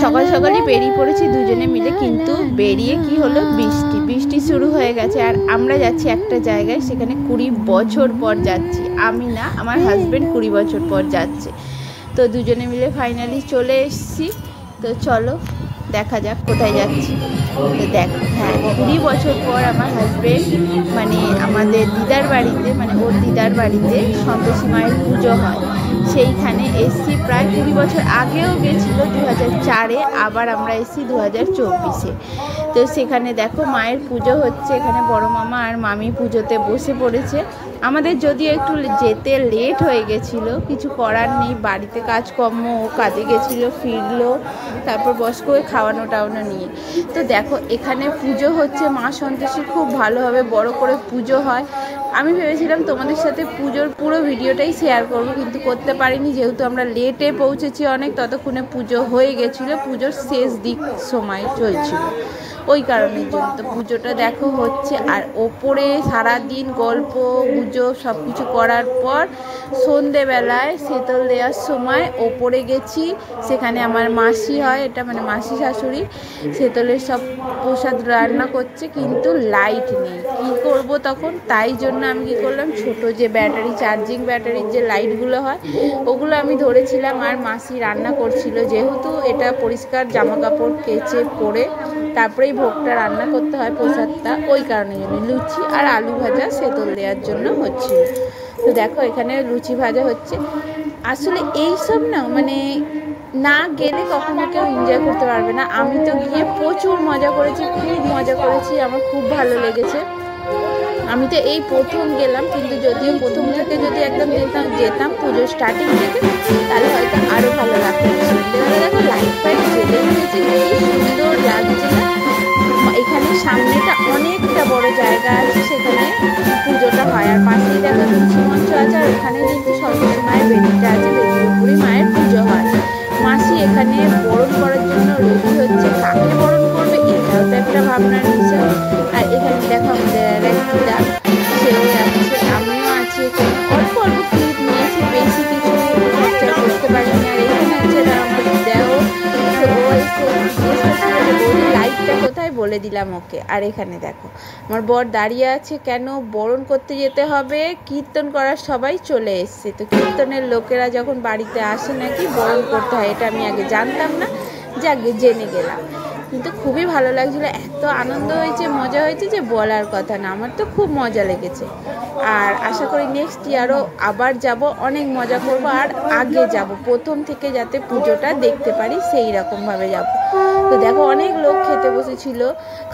সকাল সকালই বেরিয়ে পড়েছি দুজনে মিলে, কিন্তু বেরিয়ে কি হলো, বৃষ্টি শুরু হয়ে গেছে। আর আমরা যাচ্ছি একটা জায়গায়, সেখানে 20 বছর পর যাচ্ছি। আমি না, আমার হাজব্যান্ড 20 বছর পর যাচ্ছে। তো দুজনে মিলে ফাইনালি চলে এসেছি। তো চলো দেখা যাক কোথায় যাচ্ছি। তো দেখো, হ্যাঁ, 20 বছর পর আমার হাজব্যান্ড মানে আমাদের দিদার বাড়িতে, মানে ওর দিদার বাড়িতে সন্তোষী মায়ের পুজো হয়, সেইখানে এসছি। প্রায় 20 বছর আগেও গেছিলো 2004-এ, আবার আমরা এসছি 2024-এ। তো সেখানে দেখো মায়ের পুজো হচ্ছে, এখানে বড় মামা আর মামি পুজোতে বসে পড়েছে। আমাদের যদিও একটু যেতে লেট হয়ে গেছিলো, কিছু করার নেই, বাড়িতে কাজকর্ম, ও কাজে গেছিলো, ফিরলো, তারপর বসকে খাওয়ানো টাওয়ানো নিয়ে। তো দেখো এখানে পুজো হচ্ছে মা সন্তোষীর, খুব ভালোভাবে বড় করে পুজো হয়। আমি ভেবেছিলাম তোমাদের সাথে পুজোর পুরো ভিডিওটাই শেয়ার করব, কিন্তু করতে পারিনি, যেহেতু আমরা লেটে পৌঁছেছি অনেক, ততক্ষণে পুজো হয়ে গেছিলো, পুজোর শেষ দিক সময় চলছিল, ওই কারণের জন্য। তো পুজোটা দেখো হচ্ছে, আর ওপরে সারাদিন গল্প গুজব সব কিছু করার পর সন্ধেবেলায় শীতল দেওয়ার সময় ওপরে গেছি। সেখানে আমার মাসি হয়, এটা মানে মাসি শাশুড়ি, শীতলের সব প্রসাদ রান্না করছে, কিন্তু লাইট নেই, কী করব তখন? তাই জন্য আমি কী করলাম, ছোট যে ব্যাটারি, চার্জিং ব্যাটারির যে লাইটগুলো হয়, ওগুলো আমি ধরেছিলাম, আর মাসি রান্না করছিল। যেহেতু এটা পরিষ্কার জামা কাপড় কেচে পরে তারপরেই ভোগটা রান্না করতে হয়, প্রসাদটা, ওই কারণের জন্য লুচি আর আলু ভাজা শীতল দেওয়ার জন্য হচ্ছিল। তো দেখো এখানে লুচি ভাজা হচ্ছে। আসলে এইসব না, মানে না গেলে কখনো কেউ এনজয় করতে পারবে না। আমি তো গিয়ে প্রচুর মজা করেছি, খুব মজা করেছি, আমার খুব ভালো লেগেছে। আমি তো এই প্রথম গেলাম, কিন্তু যদিও প্রথম থেকে যদি একদম যেতাম পুজোর স্টার্টিং থেকে, তাহলে হয়তো আরও ভালো লাগতো। সন্ধ্যেবেলা দেখো লাইট ফাইট জেলে উঠেছে, কি সুন্দর লাগছে না? এখানে সামনেটা অনেকটা বড় জায়গা আছে, সেখানে পুজোটা হয়। আর পাশেই দেখো তুলসী মঞ্চ আছে, আর ওখানে কিন্তু সন্তোষী মায়ের বেদিটা আছে, বেদির উপরেই মায়ের পুজো হয়। মাসি এখানে বরণ করার জন্য রেডি হচ্ছে, কাকে বরণ করবে এটাও তো একটা ভাবনার বিষয়। আর এখানে দেখো আমাদের দিদা, সেও যাচ্ছে, আমিও আছি এখানে। অল্প অল্প ক্লিপ নিয়েছি, বেশি কিছু ক্যাপচার করতে পারিনি। আর এখানে আছে আমার দিদাও, তো ও একটু জিজ্ঞেস করছিল যে বৌদি লাইটটা কোথায়, বলে দিলাম ওকে। আর এখানে দেখো আমার বর দাঁড়িয়ে আছে, কেন বরণ করতে যেতে হবে, কীর্তন করার সবাই চলে এসছে। তো কীর্তনের লোকেরা যখন বাড়িতে আসে নাকি বরণ করতে হয়, এটা আমি আগে জানতাম না, যে আগে জেনে গেলাম। কিন্তু খুবই ভালো লাগছিলো, এত আনন্দ হয়েছে, মজা হয়েছে যে বলার কথা না, আমার তো খুব মজা লেগেছে। আর আশা করি নেক্সট ইয়ারও আবার যাব, অনেক মজা করব, আর আগে যাব, প্রথম থেকে যাতে পুজোটা দেখতে পারি সেই রকমভাবে যাব। তো দেখো অনেক লোক খেতে বসেছিল,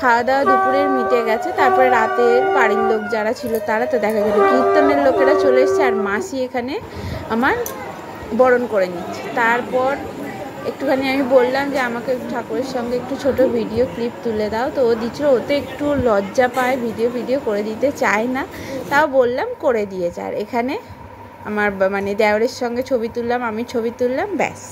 খাওয়া দাওয়া দুপুরের মিটে গেছে, তারপরে রাতে বাড়ির লোক যারা ছিল তারা, তো দেখা গেল কীর্তনের লোকেরা চলে এসছে, আর মাসি এখানে আমার বরণ করে নিচ্ছে। তারপর একটুখানি আমি বললাম যে আমাকে ঠাকুরের সঙ্গে একটু ছোট ভিডিও ক্লিপ তুলে দাও, তো ও দিচ্ছিল, ওতে একটু লজ্জা পায়, ভিডিও করে দিতে চায় না, তাও বললাম করে দিয়েছে। আর এখানে আমার মানে দেওরের সঙ্গে ছবি তুললাম, আমি ছবি তুললাম, ব্যাস।